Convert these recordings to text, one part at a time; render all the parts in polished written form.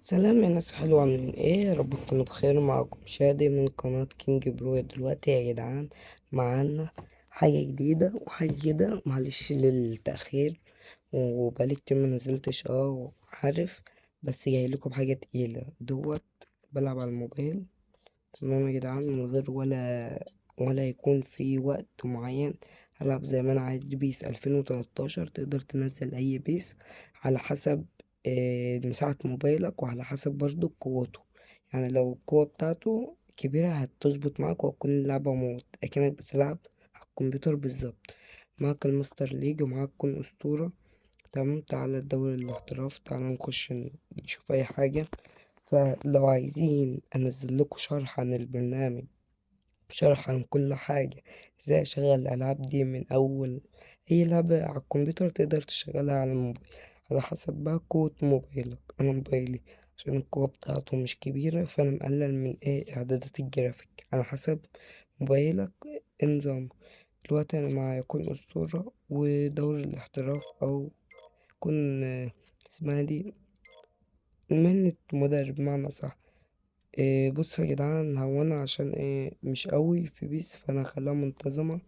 سلام يا ناس حلوة، عاملين ايه؟ يا رب تكونوا بخير. معاكم شادي من قناة كينج برو. دلوقتي يا جدعان معانا حاجة جديدة وحاجة كده، معلش للتأخير وبقالي كتير منزلتش، عارف، بس جايلكم بحاجة تقيلة بلعب على الموبايل. تمام يا جدعان، من غير ولا يكون في وقت معين. هلعب زي ما انا عايز. دي بيس 2013، تقدر تنزل اي بيس على حسب مساحة موبايلك، وعلى حسب برضو قوته. يعني لو القوة بتاعته كبيرة هتظبط معاك، وهتكون اللعبة موت أكنك بتلعب على الكمبيوتر بالظبط. معاك الماستر ليج ومعاك كون أسطورة. تمام، تعالى الدوري الاحتراف، تعالى نخش نشوف أي حاجة. فلو عايزين انزل لكم شرح عن البرنامج، شرح عن كل حاجة، ازاي اشغل الالعاب دي من اول اي لعبة على الكمبيوتر تقدر تشغلها على الموبايل، على حسب بقى قوة موبايلك. انا موبايلي عشان القوة بتاعته مش كبيرة، فانا مقلل من اعدادات الجرافيك على حسب موبايلك. نظام دلوقتي انا معايا كون اسطورة ودوري الاحتراف، او كون اسمها دي مهنة مدرب بمعنى صح. بص يا جدعان، هو انا عشان مش قوي في بيس، فانا هخليها منتظمة.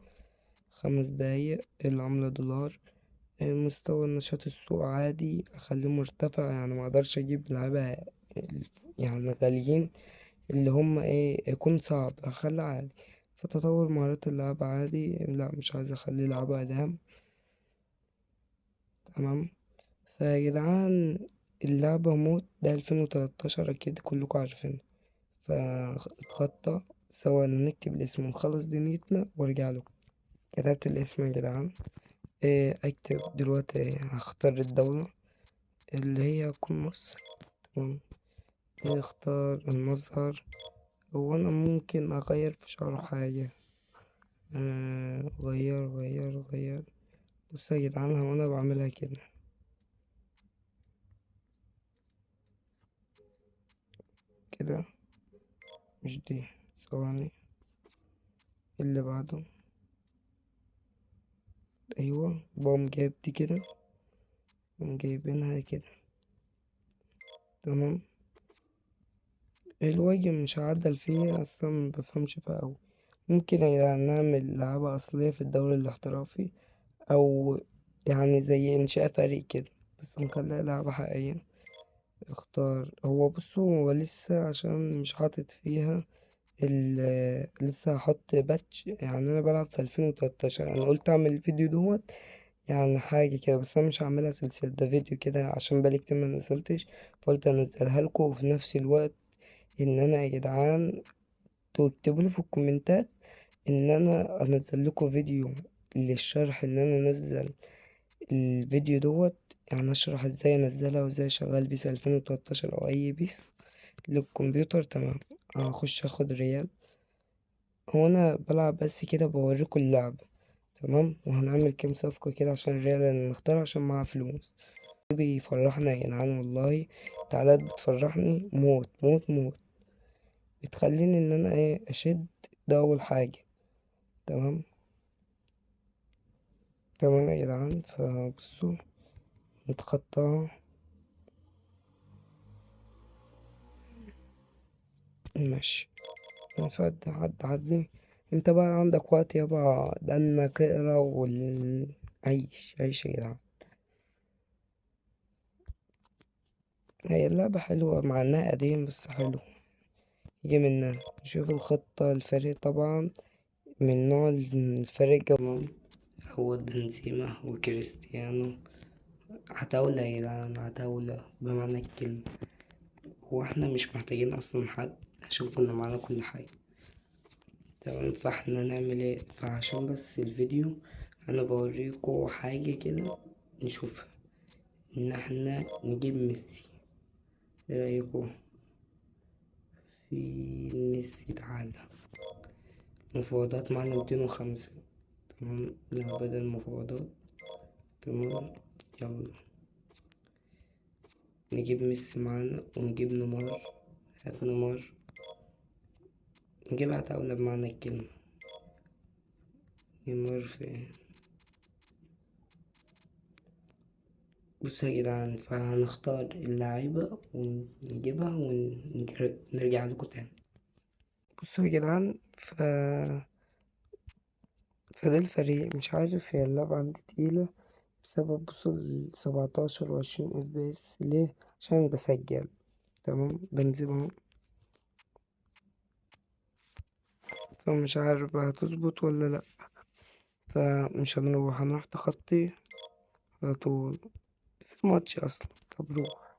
5 دقايق، العملة دولار. مستوى النشاط السوق عادي، اخليه مرتفع، يعني ما اقدرش اجيب لعيبة يعني غاليين، اللي هم يكون صعب، اخليه عادي. فتطور مهارات اللعبة عادي، لا مش عايز اخليه لعبة ادام. تمام. فيا جدعان، اللعبة موت ده 2013، اكيد كلكم عارفين. فاتخطى، سوا نكتب الاسم ونخلص دنيتنا وارجع له. كتبت الاسم يا جدعان. اكتب دلوقتي، هختار الدولة اللي هي هتكون مصر. تمام. اختار المظهر. هو انا ممكن اغير في شعره حاجة. غير. بص يا جدعان، هو انا بعملها كده كده، مش دي. ثواني، اللي بعده. ايوه، بقوم جايب دي كده، بقوم جايبينها كده. تمام. الوجه مش هعدل فيه اصلا، مبفهمش فيها اوي. ممكن يعني نعمل لعبة اصلية في الدوري الاحترافي، او يعني زي انشاء فريق كده، بس نخليها لعبة حقيقية. اختار. هو بصوا، هو لسه عشان مش حاطط فيها لسه هحط باتش. يعني انا بلعب في 2013، انا قلت اعمل الفيديو يعني حاجة كده، بس انا مش هعملها سلسلة، ده فيديو كده عشان بقالي كتير ما نزلتش. فقلت انزلها لكم، وفي نفس الوقت ان انا يا جدعان تكتبوا لي في الكومنتات ان انا انزل لكم فيديو للشرح، ان انا انزل الفيديو يعني اشرح ازاي انزلها وازاي اشغل بيس 2013 او اي بيس للكمبيوتر. تمام. هخش اخد ريال. هو انا بلعب بس كده بوريكم اللعب. تمام. وهنعمل كام صفقة كده عشان الريال اللي نختار، عشان معاه فلوس. بيفرحنا يا جدعان والله. تعالى بتفرحني موت موت موت، بتخليني ان انا اشد. ده اول حاجة. تمام. تمام يا جدعان، فبصوا نتخطاها. ماشي. عدي. انت بقى عندك وقت يابا، لانك اقرا عيش يا جدعان. هي اللعبة حلوة مع انها قديم، بس حلو. يجي منها. نشوف الخطة. الفريق طبعا من نوع الفريق جمال. هو بنزيما وكريستيانو. عتاولة يا جدعان، عتاولة بمعنى الكلمة. هو احنا مش محتاجين اصلا حد، عشان كنا معانا كل حاجة. تمام. فاحنا نعمل ايه؟ فعشان بس الفيديو انا بوريكم حاجة كده نشوفها، ان احنا نجيب ميسي. ايه رأيكم في ميسي؟ تعالى. مفاوضات معانا 205. تمام. لا، بدل مفاوضات. تمام. يلا نجيب ميسي معانا ونجيب نيمار. هات نيمار. نجيب عتاولة بمعنى الكلمة. نيمار في بصوا يا جدعان، فهنختار اللعيبة ونجيبها ونرجع لكم تاني. بصوا يا جدعان، فده الفريق. مش عارف، هي اللعبة عندي تقيلة بسبب وصول 17 و20 FPS. ليه؟ عشان بسجل. تمام، بنزل اهو. فمش عارف بقى هتظبط ولا لأ. فمش هنروح تخطي على طول في ماتش أصلا. طب روح.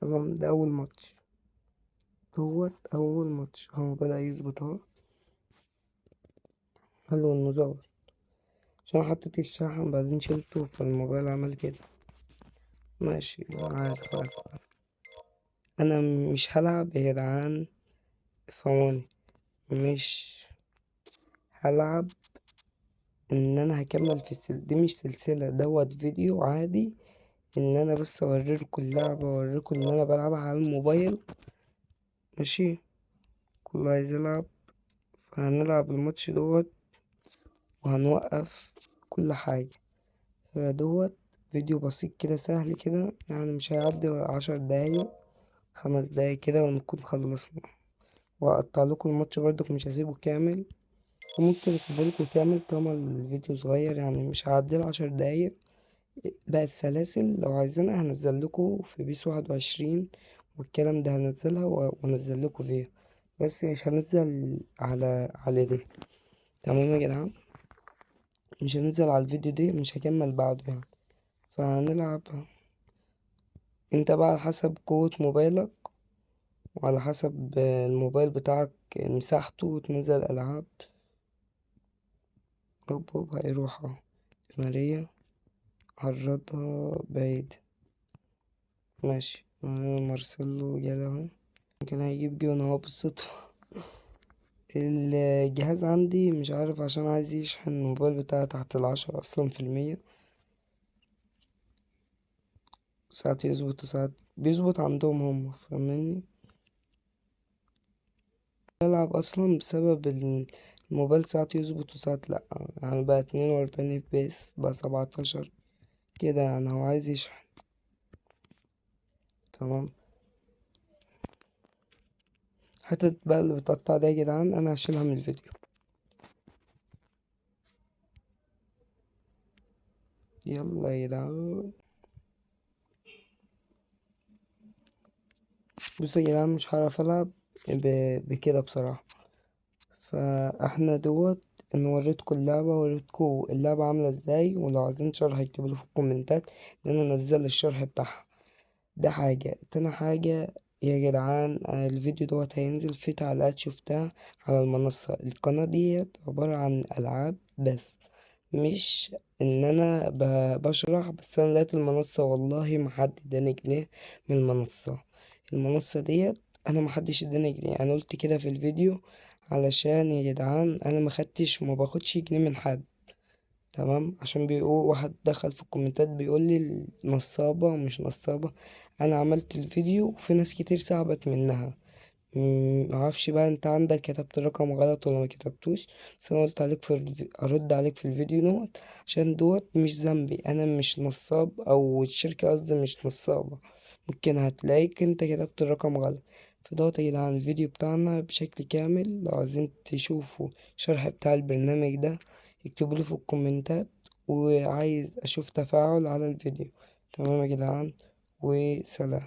تمام، ده أول ماتش. أول ماتش هو بدأ يظبط اهو. حلو إنه ظبط، عشان حطيت الشاحن بعدين شلته فالموبايل عمل كده. ماشي، عارف. أنا مش هلعب يا جدعان، ثواني. مش هلعب ان انا هكمل في دي مش سلسلة، دوت فيديو عادي. ان انا بس اوريلكوا اللعبة، اوريلكوا ان انا بلعبها على الموبايل. ماشي، كله عايز يلعب. فهنلعب الماتش دوت وهنوقف كل حاجة. فدوت فيديو بسيط كده، سهل كده، يعني مش هيعدي 10 دقايق، 5 دقايق كده ونكون خلصنا. وهقطع لكم الماتش برضك، مش هسيبه كامل. وممكن اسيبهولكوا كامل طالما الفيديو صغير، يعني مش هعدي 10 دقايق. بقى السلاسل لو عايزينها هنزل لكم في بيس 21، والكلام ده هنزلها وانزل لكم فيها. بس مش هنزل على دي. تمام يا جدعان، مش هنزل على الفيديو دي، مش هكمل بعده يعني. فهنلعب. انت بقى على حسب قوة موبايلك، وعلى حسب الموبايل بتاعك مساحته وتنزل ألعاب. هوب هوب هيروح اهو. ماريا، عرضها بعيد. ماشي، مارسيلو جاله اهو. كان هيجيب جون اهو بالصدفة. الجهاز عندي مش عارف، عشان عايز يشحن الموبايل بتاعي تحت ال10 أصلا في المية. ساعات يظبط وساعات بيظبط عندهم هم، فاهمني. بلعب أصلا بسبب الموبايل ساعات يظبط وساعات لأ. يعني بقى 42 FPS، بقى 17 كده، يعني هو عايز يشحن. تمام. حتة بقى اللي بتقطع ده يا جدعان أنا هشيلها من الفيديو. يلا يا جدعان. بصوا يا جدعان، مش هعرف ألعب بكده بصراحة. فاحنا دوت ان وريتكم اللعبة، وريتكم اللعبة عاملة ازاي. ولو عايزين شرح اكتبولي في الكومنتات، لان انا انزل الشرح بتاعها. ده حاجة. تاني حاجة يا جدعان، الفيديو دوت هينزل فيه تعليقات شفتها على المنصة. القناة ديت عبارة عن ألعاب بس، مش ان انا بشرح بس. انا لقيت المنصة والله محد اداني جنيه من المنصة ديت. انا محدش اداني جنيه، انا قلت كده في الفيديو علشان يا جدعان انا ما خدتش وما باخدش جنيه من حد. تمام، عشان بيقول واحد دخل في الكومنتات بيقول لي نصابة ومش نصابة. انا عملت الفيديو وفي ناس كتير صعبت منها. معرفش بقى انت عندك كتبت الرقم غلط ولا ما كتبتوش. بس انا قلت عليك ارد عليك في الفيديو دوت، عشان دوت مش ذنبي. انا مش نصاب، او الشركة قصدي مش نصابة. ممكن هتلاقيك انت كتبت الرقم غلط. فدوت يا جدعان الفيديو بتاعنا بشكل كامل. لو عايزين تشوفوا شرح بتاع البرنامج ده اكتبولي في الكومنتات، وعايز اشوف تفاعل على الفيديو. تمام يا جدعان، وسلام.